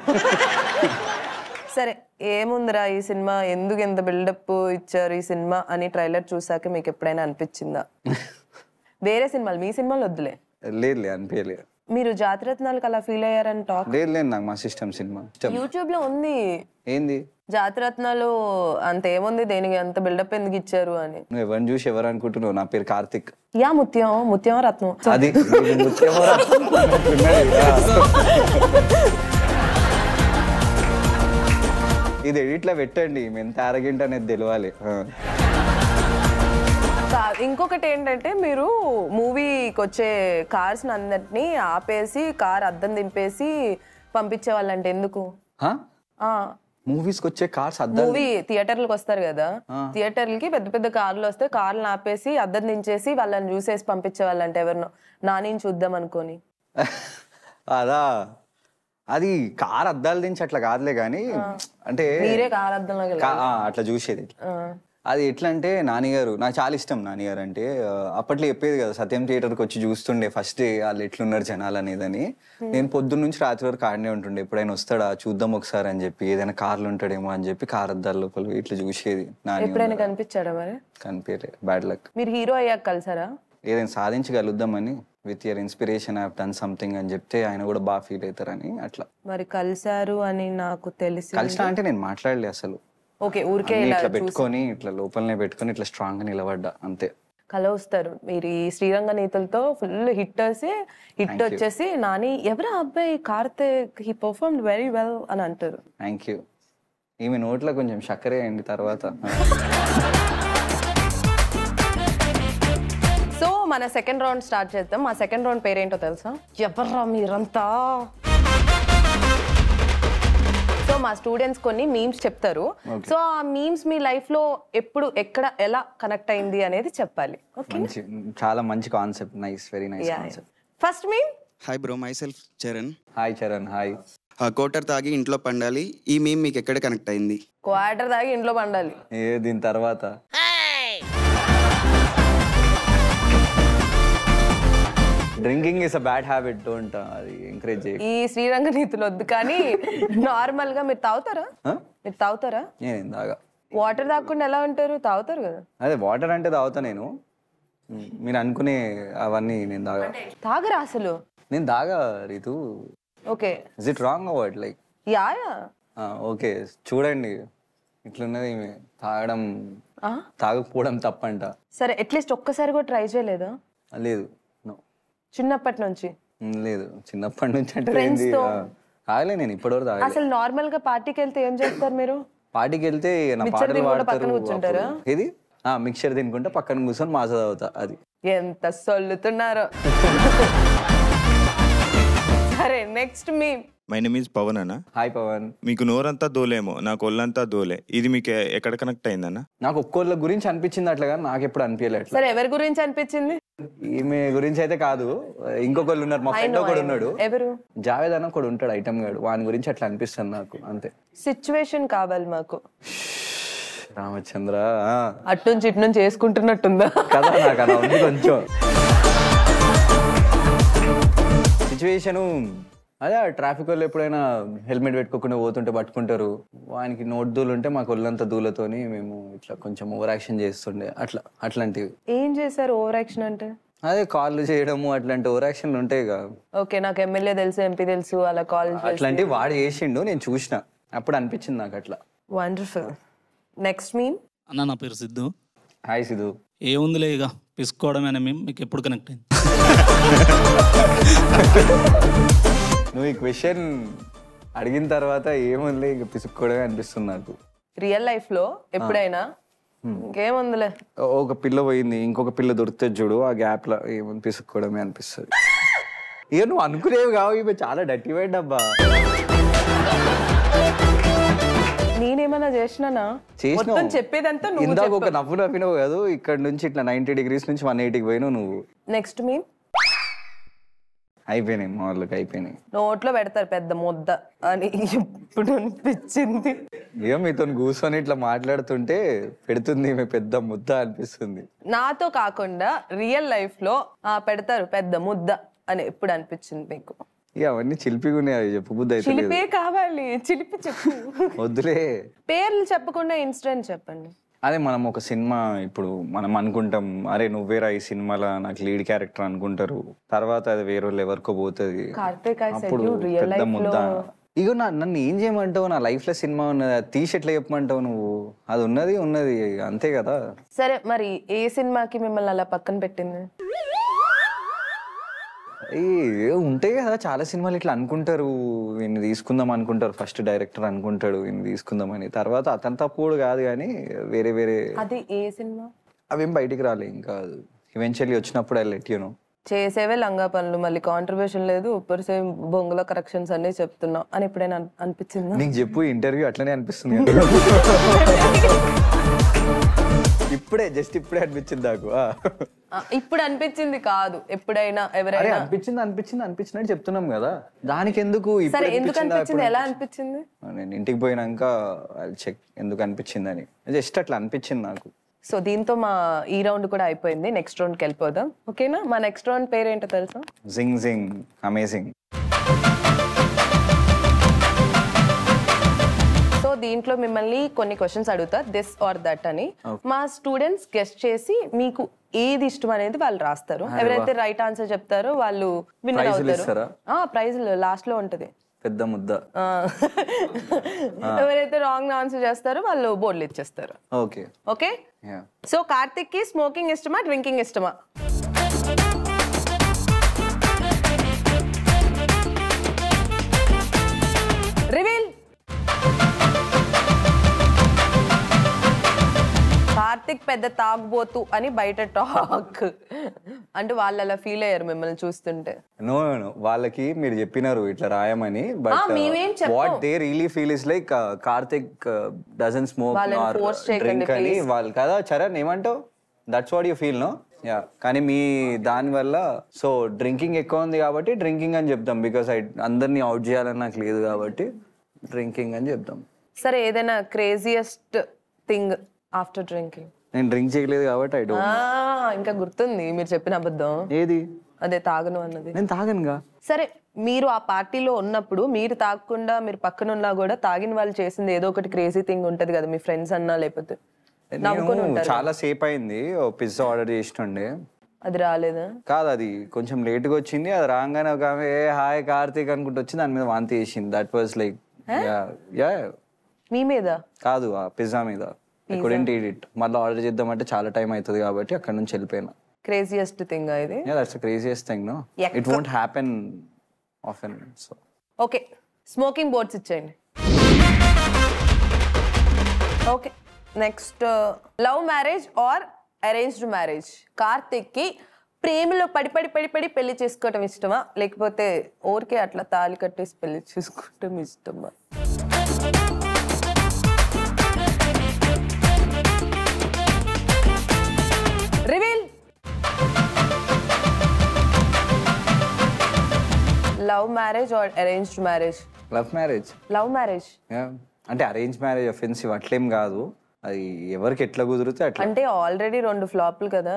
సరే ఏముందిరా ఈ సినిమా ఎందుకు ఎంత బిల్డప్ ఇచ్చారు ఈ సినిమా అని ట్రైలర్ చూసాక మీకు ఎప్పుడైనా అనిపించిందా? వేరే సినిమాలు మీ సినిమాలు వద్దులే. లేదు అనిపించలేదు. మీరు జాతిరత్నాలకు అలా ఫీల్ అయ్యారని టాక్ లేదు లేదు, నాకు మస్తు ఇష్టం సినిమా. యూట్యూబ్ లో ఉంది. ఏంది జాతిరత్నాలు అంత ఏముంది, దేనికి అంత బిల్డప్ ఎందుకు ఇచ్చారు అని. నువ్వు ఎవరిని చూసి ఎవరు అనుకుంటున్నావు? నా పేరు కార్తిక్. యా ముత్యం, ముత్యం రత్నం. అది ముత్యమో రత్నం అన్నట్టున్నది. ఇది ఎడిట్లో పెట్టండి, ఎంత అరగంట అనేది తెలియాలి. ఇంకొకటి ఏంటంటే మీరు మూవీకి వచ్చే కార్స్ అందరినీ ఆపేసి కార్ అద్దం దింపేసి పంపించే వాళ్ళంటే ఎందుకు? మూవీస్ కి వచ్చే కార్స్ అద్దం, మూవీ థియేటర్లకు వస్తారు కదా, థియేటర్లకి పెద్ద పెద్ద కార్లు వస్తే కార్లను ఆపేసి అద్దం దించేసి వాళ్ళని చూసేసి పంపించే వాళ్ళంటే ఎవరినో నాని చూద్దాం అనుకోని. అదా, అది కార్ అద్దాలు దించి అట్లా కాదులే కానీ, అంటే మీరే కార్ అద్దంలో అట్లా చూసేది. అది ఎట్లా అంటే నానిగారు, నాకు చాలా ఇష్టం నానిగారు అంటే. అప్పట్లో చెప్పేది కదా, సత్యం థియేటర్కి వచ్చి చూస్తుండే ఫస్ట్ వాళ్ళు ఎట్లున్నారు జనాలు అనేదని. నేను పొద్దున్న నుంచి రాత్రి వరకు ఆడనే ఉంటుండే, ఎప్పుడైనా వస్తాడా చూద్దాం ఒకసారి అని చెప్పి, ఏదైనా కార్లు ఉంటాడేమో అని చెప్పి కార్ అద్దాల లోపల ఇట్లా చూసేది. ఎప్పుడైనా కనిపించాడా మరి? కనిపించలే, బ్యాడ్ లక్. మీరు హీరో అయ్యాక కలిసారా? ఏదైనా సాధించగలుగుదామని, with your inspiration I have done something అని చెప్తే ఆయన కూడా బాగా ఫీల్ అవుతారని అట్లా. మరి కలిసారు అని నాకు తెలిసి. కలిసినా అంటే నేను మాట్లాడలే అసలు. ఓకే, ఊరికే ఇట్లా పెట్టుకొని ఇట్లా లోపలనే పెట్టుకొని ఇట్లా స్ట్రాంగ్ గా నిలబడ్డా అంతే. కలవస్తారు మీరు ఈ శ్రీరంగ నీతులతో ఫుల్ హిట్ వచ్చేసి నాని ఎవరా అబ్బాయి Karthik, he performed very well అని అంటారు. Thank you. ఈమె నోట్లో కొంచెం చక్కరే అండి తర్వాత. సో మన సెకండ్ రౌండ్ స్టార్ట్ చేద్దాం. మా సెకండ్ రౌండ్ పేరేంటో తెలుసా? ఎవర్రా మీరంతా. సో మా స్టూడెంట్స్ కొన్ని మీమ్స్ చెప్తారు. సో ఆ మీమ్స్ మీ లైఫ్ లో ఎప్పుడు ఎక్కడ ఎలా కనెక్ట్ అయింది అనేది చెప్పాలి. చాలా మంచి concept. Nice, very nice concept. First meme. Hi bro, my self Charan. Hi Charan. Hi. Quarter తాగి ఇంట్లో పండాలి, ఈ మీమ్ మీకు ఎక్కడ కనెక్ట్ అయింది? క్వార్టర్ తాగి ఇంట్లో పండాలి. దీని తర్వాత drinking is a bad habit, don't అది ఎంకరేజ్ చేయి. ఈ శ్రీరంగ నీతులు వద్దు కానీ నార్మల్ గా మీరు తాగుతారా? మీరు తాగుతారా? నేను తాగా. వాటర్ తాగకుండా ఎలా ఉంటారు? తాగుతారు కదా. అదే వాటర్ అంటే తాగుతా నేను. మీరు అనుకునే అవన్నీ నేను తాగా. తాగరా అసలు? నేను తాగా Ritu. Okay, is it wrong word like? Yeah. Okay, చూడండి ఇట్లున్నది తాగడం, తాగకపోవడం తప్పంట. సరే, అట్లీస్ట్ ఒక్కసారి కూడా ట్రై చేయలేదా? లేదు. చిన్నప్పటి నుంచి? లేదు, చిన్నప్పటి నుంచి అంటే తాగలే నేను ఇప్పటివరకు తాగలే. అసలు నార్మల్ గా పార్టీకి వెళ్తే ఏం చేస్తారు మీరు? పార్టీకి వెళ్తే నా పాటలు పాడతారు. ఇది మిక్చర్ తినుకుంటే పక్కన కూర్చొని మాస తాగుతా. అది ఎంత సొల్లుతున్నారో. సరే, నెక్స్ట్ మీ. మై నేమ్ ఈజ్ పవన్ అన్న. హాయ్ పవన్. మీకు నోరంతా దోలేమో, నాకు ఒళ్ళంతా దోలే. ఇది మీకు ఎక్కడ కనెక్ట్ అయిందన్న? నాకు ఒక్కోళ్ళ గురించి అనిపించింది అట్లా, కానీ నాకు ఎప్పుడు అనిపించలేదు. సరే, ఎవరి గురించి అనిపించింది? ఈమె గురించి అయితే కాదు, ఇంకొకళ్ళు ఉన్నారు. మా ఫ్రెండ్ ఒకడు ఉన్నాడు. ఎవరు? జావేద్ అన్న ఒకడు ఉంటాడు, ఐటమ్ గాడు. వాని గురించి అట్లా అనిపిస్తుంది నాకు, అంతే. సిచ్యువేషన్ కావాలి మాకు. రామచంద్ర అటు నుంచి ఇటు నుంచి వేసుకుంటున్నట్టుందా కదా? నాకు అలా ఉంది కొంచెం సిచ్యువేషను. అదే ట్రాఫిక్ వాళ్ళు ఎప్పుడైనా హెల్మెట్ పెట్టుకోకుండా పోతుంటే పట్టుకుంటారు. వానికి నోట్ దూలు ఉంటే మాకు ఒళ్ళంతా దూలతోని మేము ఇట్లా కొంచెం ఓవర్ యాక్షన్ చేస్తుండే. అట్లాంటివి. ఏం చేశారు ఓవర్ యాక్షన్ అంటే? అదే కాల్ చేయడము, అట్లాంటి ఓవర్ యాక్షన్లు ఉంటాయి కదా. ఓకే, నాకు ఎమ్మెల్యే తెలుసు, ఎంపీ తెలుసు, అలా కాల్ అట్లాంటివి వాడు చేసిండు, నేను చూసిన, అప్పుడు అనిపించింది నాకు అట్లా. వండర్ఫుల్. Next meme. అన్న, నా పేరు సిద్ధు. హాయ్ సిద్ధు. ఏముందిలే, ఇక పిసుకోవడమేనా మేము. మీకు ఎప్పుడు కనెక్ట్ అయింది? నువ్వు ఈ క్వశ్చన్ అడిగిన తర్వాత ఏముందిలే ఇక పిసుక్కోవడమే అనిపిస్తుంది నాకు. రియల్ లైఫ్ లో ఎప్పుడైనా ఇంకేముందిలే, ఒక పిల్ల పోయింది, ఇంకొక పిల్ల దొరికితే చూడు, ఆ గ్యాప్ లో ఏముంది పిసుక్కోవడమే అనిపిస్తుంది. ఇక నువ్వు అనుకునేవి కావు, ఇవి చాలా డర్టీ వైడ్ అబ్బా. నేనేమన్నా చేసినా? చెప్పేదంతా నువ్వు. ఇందాక ఒక నవ్వు నవ్వినవు కాదు, ఇక్కడ నుంచి ఇట్లా 90 degrees నుంచి 180కి పోయినావు నువ్వు. Next meme. అయిపోయినాయి మా వాళ్ళకి, అయిపోయినాయి. నోట్లో పెడతారు పెద్ద ముద్ద అని ఇప్పుడు అనిపించింది. ఏం మీతో కూర్చొని ఇట్లా మాట్లాడుతుంటే పెడుతుంది పెద్ద ముద్ద అనిపిస్తుంది. నాతో కాకుండా రియల్ లైఫ్ లో పెడతారు పెద్ద ముద్ద అని ఎప్పుడు అనిపించింది మీకు? ఇక అవన్నీ చిలిపిగా ఉన్నాయి, చెప్పు బుద్ధి అయితే. చిలిపే కావాలి, చిలిపి చెప్పు. వద్దులే, పేర్లు చెప్పకుండా ఇన్సిడెంట్ చెప్పండి. అదే మనం ఒక సినిమా ఇప్పుడు మనం అనుకుంటాం, అరే నువ్వేరా ఈ సినిమాలో నాకు లీడ్ క్యారెక్టర్ అనుకుంటారు, తర్వాత అది వేరే వాళ్ళు ఎవరికో పోతుంది, కార్తిక్ I said అప్పుడు you real పెద్ద life ముద్ద. లో ఇగో నన్ను ఏం చేయమంటావు, నా లైఫ్ లో సినిమా ఉన్నది, అది తీసి ఎట్లా చెప్పమంటావు నువ్వు, అది ఉన్నది అంతే కదా. సరే మరి ఏ సినిమాకి మిమ్మల్ని అలా పక్కన పెట్టింది? ఉంటాయి కదా చాలా సినిమాలు ఇట్లా అనుకుంటారు, వీన్ని తీసుకుందాం అనుకుంటారు, ఫస్ట్ డైరెక్టర్ అనుకుంటాడు వీన్ని తీసుకుందామని, తర్వాత అతను తప్పుడు కాదు కానీ వేరే అది ఏ సినిమా? అవేం బయటికి రాలే ఇంకా, ఈవెన్చువల్లీ వచ్చినప్పుడు ఐ లెట్ యు నో. చేసేవే లంగా పనులు, మళ్ళీ కాంట్రిబ్యూషన్ లేదు, ఉప్పర్ సేమ్ బొంగుల కరెక్షన్స్ అన్ని చెప్తున్నావు అని ఎప్పుడైనా అనిపించిందా? నీకు చెప్పు, ఇంటర్వ్యూ అట్లనే అనిపిస్తుంది ఇప్పుడే ఇప్పుడే అనిపించింది నాకు. ఇప్పుడు అనిపించింది కాదు, ఎప్పుడైనా ఎవరైనా అనిపించినట్టు చెప్తున్నాం కదా, దానికి ఎందుకు సరే ఎందుకు అనిపించింది, ఎలా అనిపించింది? నేను ఇంటికి పోయినాక చెక్ ఎందుకు అనిపించింది అని, జస్ట్ అట్లా అనిపించింది నాకు. సో దీంతో మా ఈ రౌండ్ కూడా అయిపోయింది, నెక్స్ట్ రౌండ్కి వెళ్ళిపోదాం. ఓకేనా? మా నెక్స్ట్ రౌండ్ పేరు ఏంటో తెలుసా? జింగ్ జింగ్ అమేజింగ్. సో దీంట్లో మిమ్మల్ని కొన్ని క్వశ్చన్స్ అడుగుతా, దిస్ ఆర్ దట్ అని. మా స్టూడెంట్స్ గెస్ట్ చేసి మీకు ఏది ఇష్టం అనేది వాళ్ళు రాస్తారు. ఎవరైతే రైట్ ఆన్సర్ చెప్తారో వాళ్ళు విన్నర్ అవుతారు. ప్రైజ్ లాస్ట్ లో ఉంటది, పెద్ద ముద్ద. ఎవరైతే రాంగ్ ఆన్సర్ చేస్తారో వాళ్ళు బోర్డులు ఇచ్చేస్తారు. Okay okay. సో కార్తిక్ కి స్మోకింగ్ ఇష్టమా, డ్రింకింగ్ ఇష్టమా? రివీల్. కార్తిక్ పెద్ద తాగుబోతు అని బయట టాక్, అంటే వాళ్ళు అలా ఫీల్ అయ్యారు మిమ్మల్ని చూస్తుంటే. నో వాళ్ళకి మీరు చెప్పినారు ఇట్లా రాయమని, but what they really feel is like Karthik doesn't smoke or drink అని వాళ్ళు కదా. చరణ్ ఏమంటావు? That's what you feel no? Yeah, కానీ మీ దాని వల్ల సో డ్రింకింగ్ ఎక్కువ ఉంది కాబట్టి డ్రింకింగ్ అని చెప్తాం, బికాస్ అందరినీ అవుట్ చేయాలని నాకు లేదు కాబట్టి డ్రింకింగ్ అని చెప్తాం. సరే, ఏదైనా క్రేజియస్ట్ థింగ్ ఆఫ్టర్ డ్రింకింగ్? నేను డ్రింక్ చేయలేదు కాబట్టి ఐ డోంట్. ఇంకా గుర్తుంది మీరు చెప్పిన అబద్ధం ఏది? అదే తాగను అన్నది. నేను తాగనుగా. సరే, మీరు ఆ పార్టీలో ఉన్నప్పుడు మీరు తాగకుండా మీరు పక్కన ఉన్నా కూడా తాగిన వాళ్ళు చేసింది ఏదో ఒకటి క్రేజీ థింగ్ ఉంటది కదా, మీ ఫ్రెండ్స్ అన్నా లేకపోతే చాలా సేపు అయింది, పిజ్జా ఆర్డర్ చేస్తుండే, అది రాలేదా? కాదు, అది కొంచెం లేట్గా వచ్చింది. అది రాగానే ఒక ఆమె హాయ్ కార్తీక్ అనుకుంటూ వచ్చి దాని మీద వాంతి చేసింది. దట్ వాజ్ లైక్ మీ మీద కాదు, ఆ పిజ్జా మీద. I couldn't eat it. మళ్ళీ ఆర్డర్ చేద్దామంటే చాలా టైం అవుతుంది కాబట్టి అక్కడ నుంచి వెళ్ళిపోయినా. క్రేజియస్ట్ థింగ్ ఇది. That's the craziest thing no, it won't happen often. So okay, smoking boards ఇచ్చేయండి. Okay, next love marriage or arranged marriage? Karthik కి ప్రేమలో పడి పడి పడి పడి పెళ్లి చేసుకోవటం ఇష్టమా, లేకపోతే ఊరికే అట్లా తాళి కట్టేసి పెళ్లి చేసుకోవటం ఇష్టమా? Reveal. Love marriage or arranged marriage? Love marriage. Love marriage అంటే అరేంజ్ మ్యారేజ్ అఫెన్సివ్ అట్లేం కాదు, అది ఎవరికి ఎట్లా కుదిరితే అట్లా. అంటే ఆల్రెడీ 2 ఫ్లాప్లు కదా,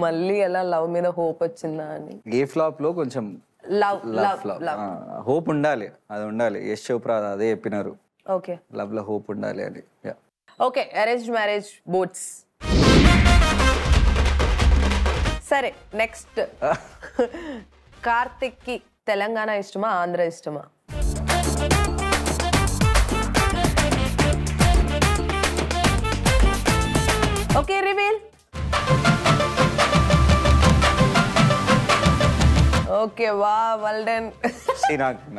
మళ్ళీ ఎలా లవ్ మీద హోప్ వచ్చిందా అని. ఏ ఫ్లాప్ లో కొంచెం హోప్ ఉండాలి, అది ఉండాలి. యశ్ చోప్రా అదే చెప్పినారు, ఓకే లవ్ లో హోప్ ఉండాలి అని. Okay, arranged marriage boats. సరే, నెక్స్ట్ కార్తిక్ కి తెలంగాణ ఇష్టమా, ఆంధ్ర ఇష్టమా? Okay, reveal. ఓకే, వా వెల్ డన్.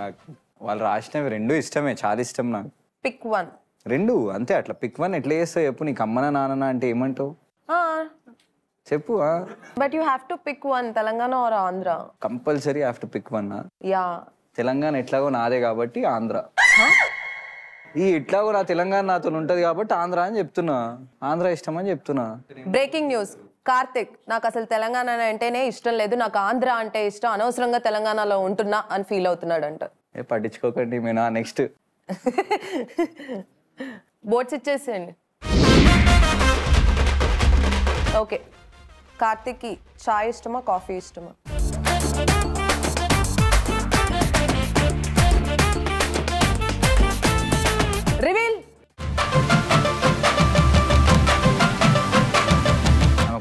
నాకు వాళ్ళు రాసినవి 2 ఇష్టమే, చాలా ఇష్టం నాకు. పిక్ 1. 2 అంతే. అట్లా పిక్ 1 ఎట్లా చేస్తావు చెప్పు? నీకు అమ్మనా నాన్న అంటే ఏమంటావు చెప్పు. But you have to pick 1, Telangana or Andhra. Compulsory have to pick 1. Yeah, Telangana ఎట్లాగో నాదే కాబట్టి ఆంధ్ర. ఎట్లాగో నా తెలంగాణ నాతో ఉంటది కాబట్టి ఆంధ్ర అని చెప్తున్నా, ఆంధ్ర ఇష్టం అని చెప్తున్నా. బ్రేకింగ్ న్యూస్, కార్తిక్ నాకు అసలు తెలంగాణ అంటేనే ఇష్టం లేదు, నాకు ఆంధ్ర అంటే ఇష్టం, అనవసరంగా తెలంగాణలో ఉంటున్నా అని ఫీల్ అవుతున్నాడు అంట. పట్టించుకోకండి మీనా. నెక్స్ట్ బోర్డ్స్ ఇచ్చేసేయండి. ఓకే, కార్తిక్కి చాయ్ ఇష్టమా, కాఫీ ఇష్టమా? రివీల్.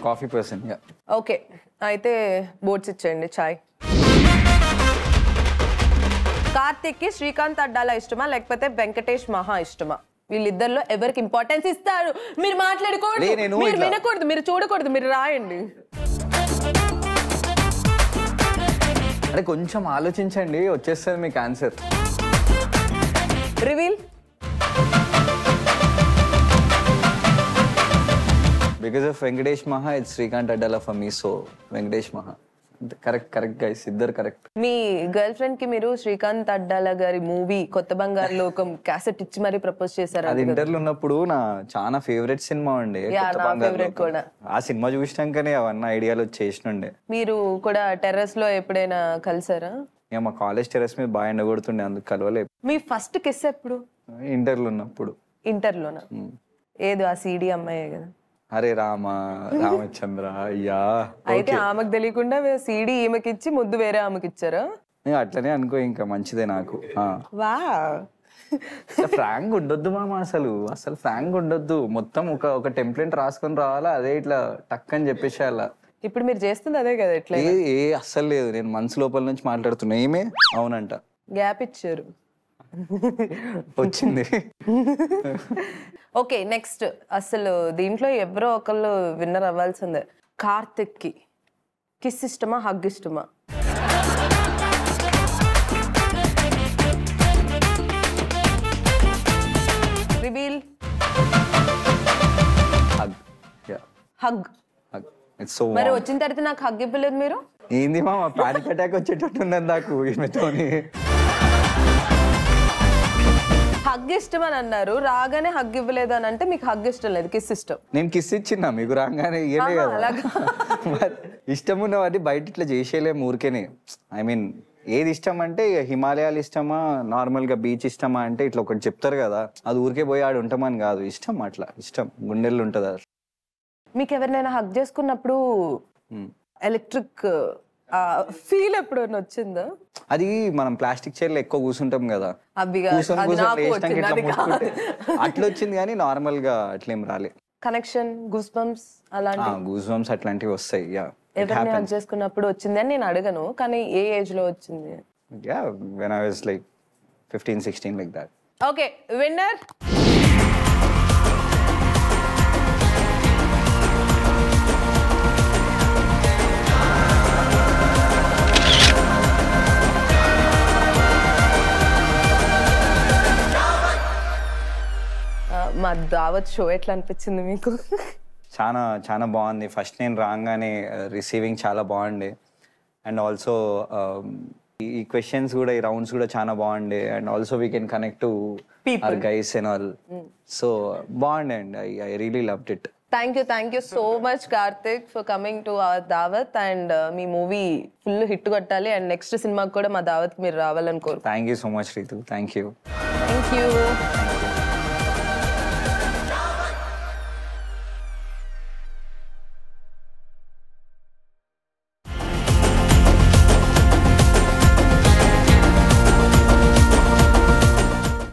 Coffee person. ఓకే, అయితే బోట్స్ ఇచ్చేయండి చాయ్. కార్తిక్కి శ్రీకాంత్ అడ్డాల ఇష్టమా లేకపోతే వెంకటేష్ మహా ఇష్టమా? వీళ్ళిద్దరిలో ఎవరికి ఇంపార్టెన్స్ ఇస్తారు? మీరు మాట్లాడకూడదు, మీరు వినకూడదు, మీరు చూడకూడదు, మీరు రాయండి. అరే కొంచెం ఆలోచించండి, వచ్చేస్తుంది మీకు answer. Reveal. Because of Venkatesh Maha it's Srikanth Addala for me. So Venkatesh Maha. Correct guys, ఇద్దరు కరెక్ట్. మీ గర్ల్ ఫ్రెండ్ కి మీరు శ్రీకాంత్ అడ్డాల గారి మూవీ కొత్త బంగారు లోకం క్యాసెట్ ఇచ్చి మరీ ప్రపోజ్ చేశారు. అది ఇంటర్లో ఉన్నప్పుడు నా చాలా ఫేవరెట్ సినిమా ఉండే కొత్త బంగారు లోకం. ఆ సినిమా చూసినాకనే అవన్నీ ఐడియాలు వచ్చేసినుండే. మీరు కూడా టెర్రస్ లో ఎప్పుడైనా కలిసారా? మా కాలేజ్ టెర్రస్ మీద బాగా ఎండగొడుతుండే, అందుకు కలవలే. మీ ఫస్ట్ కిస్ ఎప్పుడు? ఇంటర్లో ఉన్నప్పుడు. ఇంటర్లోనా? ఏదో ఆ సీడీ అమ్మాయే కదా. అరే రామచంద్ర అయ్యా. అయితే ఆమెకు తెలియకుండా సీడీ ఈమెకి ఇచ్చి ముద్దు వేరే ఆమెకి ఇచ్చారా? అట్లనే అనుకో, ఇంకా మంచిదే నాకు. వా, ఫ్రాంక్ ఉండొద్దు మామ, అసలు ఫ్రాంక్ ఉండొద్దు. మొత్తం ఒక టెంప్లెట్ రాసుకొని రావాలా, అదే ఇట్లా టక్ అని చెప్పేసేయాల. ఇప్పుడు మీరు చేస్తుంది అదే కదా. ఎట్లా అస్సలు లేదు, నేను మనసు లోపల నుంచి మాట్లాడుతున్నా. ఏమే అవునంట, గ్యాప్ ఇచ్చారు, వచ్చింది. Okay, next. అసలు దీంట్లో ఎవరో ఒకళ్ళు విన్నర్ అవ్వాల్సిందే. కార్తిక్ కి కిస్ ఇష్టమా హగ్ ఇష్టమా? రివీల్. హగ్. మరి వచ్చిన తర్వాత నాకు హగ్ ఇవ్వలేదు మీరు. ఏంది మామ, పానిక్ అటాక్ వచ్చేటట్టున్నది నాకు ఈమెతోని. హగ్ ఇష్టం అని అన్నారు, రాగానే హగ్ ఇవ్వలేదు అని అంటే మీకు హగ్ ఇష్టం లేదు, కిస్ ఇష్టం. నేను కిస్ ఇచ్చినా మీకు రాగానే, ఇయ్యలే కదా. ఇష్టం ఉన్న వాటి బయట ఇట్లా చేసేయలేము ఊరికేనే. ఐ మీన్ ఏది ఇష్టం అంటే హిమాలయాలు ఇష్టమా, నార్మల్ గా బీచ్ ఇష్టమా అంటే ఇట్లా ఒకటి చెప్తారు కదా, అది ఊరికే పోయి ఆడు ఉంటామని కాదు. ఇష్టం, అట్లా ఇష్టం గుండెల్లో ఉంటుంది అది. మీకు ఎవరినైనా హగ్ చేసుకున్నప్పుడు ఎలక్ట్రిక్ ఫీల్ ఎప్పుడైనా వచ్చిందా? అది మనం ప్లాస్టిక్ చైర్లో ఎక్కువ కూర్చుంటాం కదా, అట్లా వచ్చింది. కానీ నార్మల్ గా అట్లేం రాలే. కనెక్షన్, గూస్ బంప్స్ అట్లాంటివి వస్తాయి. ఎవరిని హగ్ చేసుకున్నప్పుడు వచ్చింది అని నేను అడగను, కానీ ఏ ఏజ్ లో వచ్చింది? when I was like 15-16 like that. Okay, winner. మా దావత్ షో ఎట్లా అనిపించింది మీకు? చాలా బాగుంది. ఫస్ట్ నేను రాగానే రిసీవింగ్ చాలా బాగుండే, అండ్ ఆల్సో ఈ క్వశ్చన్స్ కూడా, ఈ రౌండ్స్ కూడా చాలా బాగుండే, and also we can connect to our guys and all. So బాగుండే అండి. I really loved it. Thank you so much Karthik for coming to our దావత్. అండ్ మీ మూవీ ఫుల్ హిట్ కొట్టాలి, అండ్ నెక్స్ట్ సినిమాకి కూడా మా దావత్కి మీరు రావాలని కోరుకుంటున్నాను. Thank you so much Ritu. Thank you. Thank you.